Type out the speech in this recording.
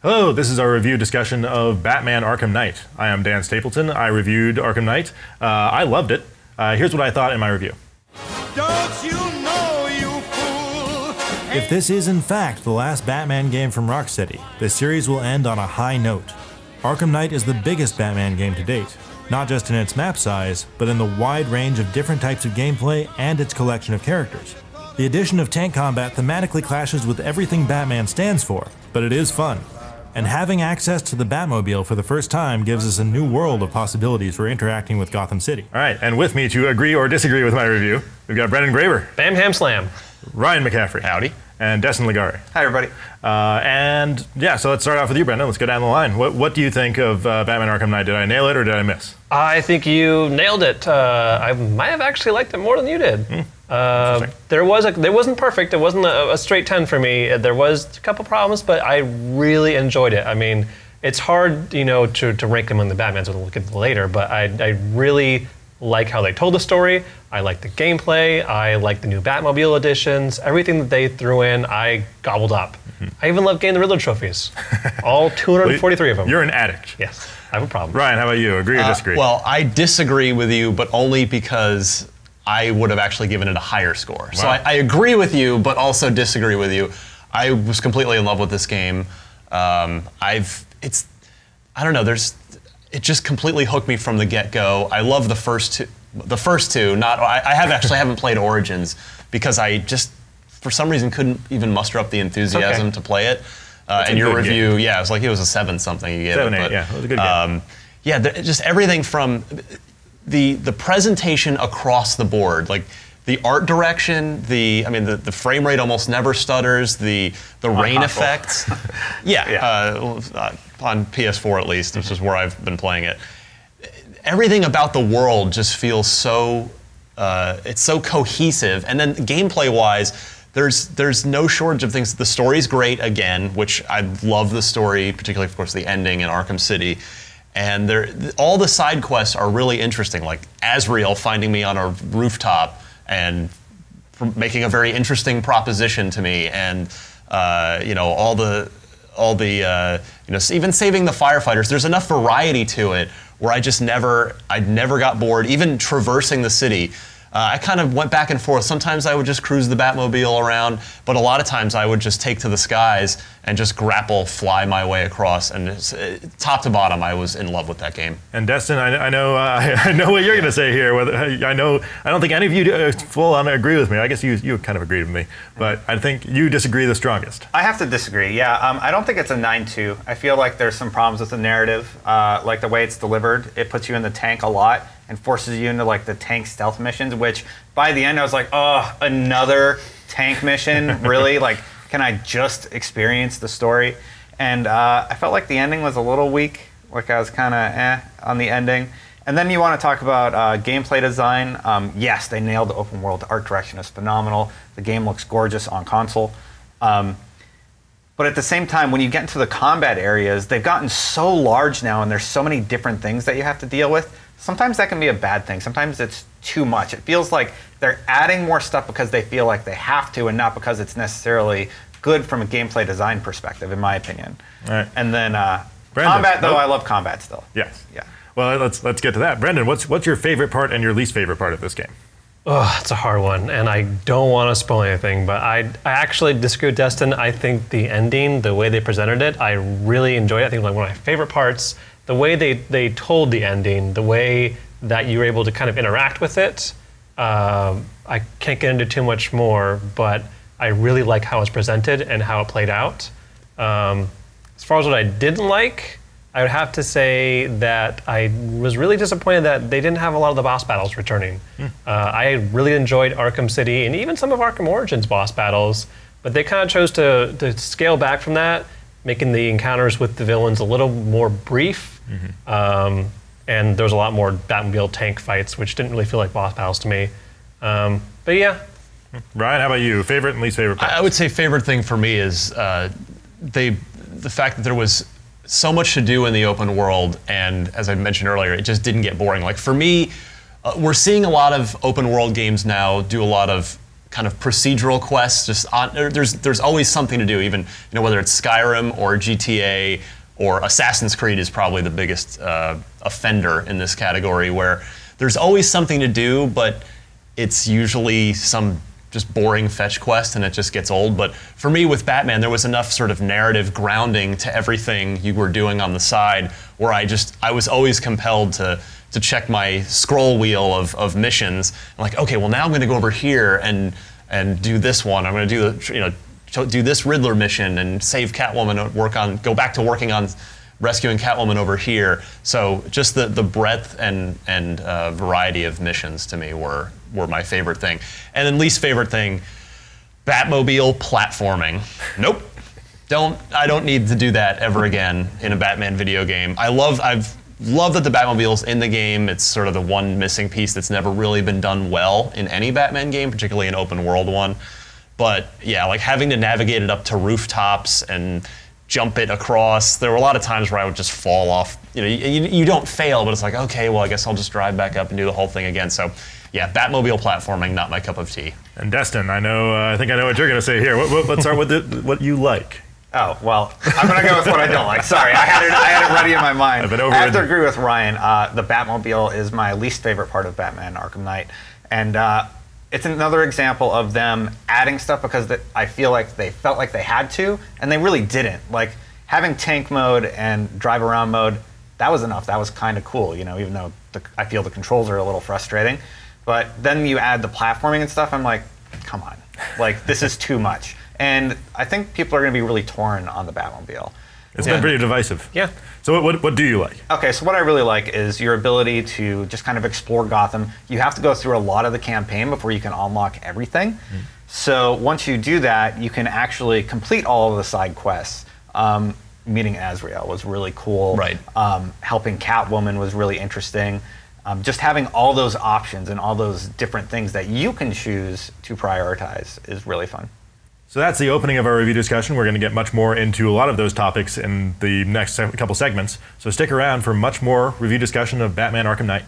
Hello, this is our review discussion of Batman Arkham Knight. I am Dan Stapleton. I reviewed Arkham Knight. I loved it. Here's what I thought in my review. Don't you know, you fool? If this is in fact the last Batman game from Rocksteady, the series will end on a high note. Arkham Knight is the biggest Batman game to date, not just in its map size, but in the wide range of different types of gameplay and its collection of characters. The addition of tank combat thematically clashes with everything Batman stands for, but it is fun. And having access to the Batmobile for the first time gives us a new world of possibilities for interacting with Gotham City. All right, and with me to agree or disagree with my review, we've got Brendan Graber. Bam Ham Slam. Ryan McCaffrey. Howdy. And Destin Ligari. Hi, everybody. And yeah, so let's start off with you, Brendan. Let's go down the line. What do you think of Batman Arkham Knight? Did I nail it or did I miss? I think you nailed it. I might have actually liked it more than you did. There wasn't perfect. It wasn't a straight 10 for me. There was a couple problems, but I really enjoyed it. I mean, it's hard, to rank among the Batmans. We'll look at it later, but I really like how they told the story. I like the gameplay. I like the new Batmobile editions. Everything that they threw in, I gobbled up. I even love getting the Riddler trophies. All 243 of them. You're an addict. Yes, I have a problem. Ryan, how about you? Agree or disagree? Well, I disagree with you, but only because I would have actually given it a higher score. Wow. So I agree with you, but also disagree with you. I was completely in love with this game. I don't know. It just completely hooked me from the get-go. I love the first two. I haven't played Origins because I just, for some reason, couldn't even muster up the enthusiasm to play it. And your review, yeah, it was a 7-something you gave it. 7-8, yeah, it was a good game. Yeah, just everything from the presentation across the board, like the art direction, the frame rate almost never stutters, the rain effects. On PS4 at least, which is where I've been playing it. Everything about the world just feels so, it's so cohesive. And then gameplay-wise, there's no shortage of things. The story's great again, which I love the story, particularly, of course, the ending in Arkham City. And all the side quests are really interesting, like Azrael finding me on a rooftop and making a very interesting proposition to me, and even saving the firefighters. There's enough variety to it where I never got bored, even traversing the city. I kind of went back and forth. Sometimes I would just cruise the Batmobile around, but a lot of times I would just take to the skies and just fly my way across. And top to bottom, I was in love with that game. And Destin, I know what you're going to say here. I don't think any of you full on agree with me. I guess you kind of agreed with me, but I think you disagree the strongest. I have to disagree. Yeah, I don't think it's a 9-2. I feel like there's some problems with the narrative, like the way it's delivered. It puts you in the tank a lot and forces you into like the tank stealth missions, which by the end I was like, oh, another tank mission? Really? Like, can I just experience the story? And I felt like the ending was a little weak. Like I was kind of on the ending. And then you want to talk about gameplay design. Yes, they nailed the open world. The art direction is phenomenal. The game looks gorgeous on console. But at the same time, when you get into the combat areas, they've gotten so large now and there's so many different things that you have to deal with. Sometimes that can be a bad thing. Sometimes it's too much. It feels like they're adding more stuff because they feel like they have to and not because it's necessarily good from a gameplay design perspective, in my opinion. All right. And then combat, though, I love combat still. Yes. Yeah. Well, let's get to that. Brendan, what's your favorite part and your least favorite part of this game? Oh, it's a hard one, and I don't want to spoil anything, but I actually disagree with Destin. I think the ending, the way they presented it, I really enjoyed it. I think like one of my favorite parts, the way they told the ending, the way that you were able to kind of interact with it. I can't get into too much more, but I really like how it's presented and how it played out. As far as what I didn't like, I would have to say that I was really disappointed that they didn't have a lot of the boss battles returning. I really enjoyed Arkham City and even some of Arkham Origins boss battles, but they kind of chose to scale back from that, making the encounters with the villains a little more brief. And there was a lot more Batmobile tank fights, which didn't really feel like boss battles to me. But yeah. Ryan, how about you? Favorite and least favorite parts? I would say favorite thing for me is the fact that there was so much to do in the open world, and as I mentioned earlier, it just didn't get boring. Like for me, we're seeing a lot of open world games now do a lot of kind of procedural quests. Just there's always something to do. Even whether it's Skyrim or GTA or Assassin's Creed is probably the biggest offender in this category, where there's always something to do, but it's usually some just boring fetch quest and it just gets old. But for me with Batman, there was enough sort of narrative grounding to everything you were doing on the side where I was always compelled to check my scroll wheel of missions. I'm like, okay, well now I'm gonna go over here and do this one. I'm gonna do do this Riddler mission and save Catwoman, go back to working on rescuing Catwoman over here. So just the breadth and variety of missions to me were my favorite thing. And then least favorite thing, Batmobile platforming. Nope. I don't need to do that ever again in a Batman video game. I've loved that the Batmobile's in the game. It's sort of the one missing piece that's never really been done well in any Batman game, particularly an open world one. But yeah, like having to navigate it up to rooftops and jump it across. There were a lot of times where I would just fall off. You don't fail, but it's like, okay, well, I guess I'll just drive back up and do the whole thing again. So yeah, Batmobile platforming, not my cup of tea. And Destin, I think I know what you're going to say here. Let's start with what you like. Oh, well, I'm going to go with what I don't like. Sorry, I had it ready in my mind. I have to agree with Ryan. The Batmobile is my least favorite part of Batman Arkham Knight. And it's another example of them adding stuff because I feel like they felt like they had to, and they really didn't. Like, having tank mode and drive around mode, that was enough. That was kind of cool, even though I feel the controls are a little frustrating. But then you add the platforming and stuff, I'm like, come on. Like, this is too much. And I think people are going to be really torn on the Batmobile. It's been pretty divisive. Yeah. So what do you like? Okay, so what I really like is your ability to just kind of explore Gotham. You have to go through a lot of the campaign before you can unlock everything. So once you do that, you can actually complete all of the side quests. Meeting Azrael was really cool. Right. Helping Catwoman was really interesting. Just having all those options and all those different things that you can choose to prioritize is really fun. So that's the opening of our review discussion. We're going to get much more into a lot of those topics in the next couple segments. So stick around for much more review discussion of Batman Arkham Knight.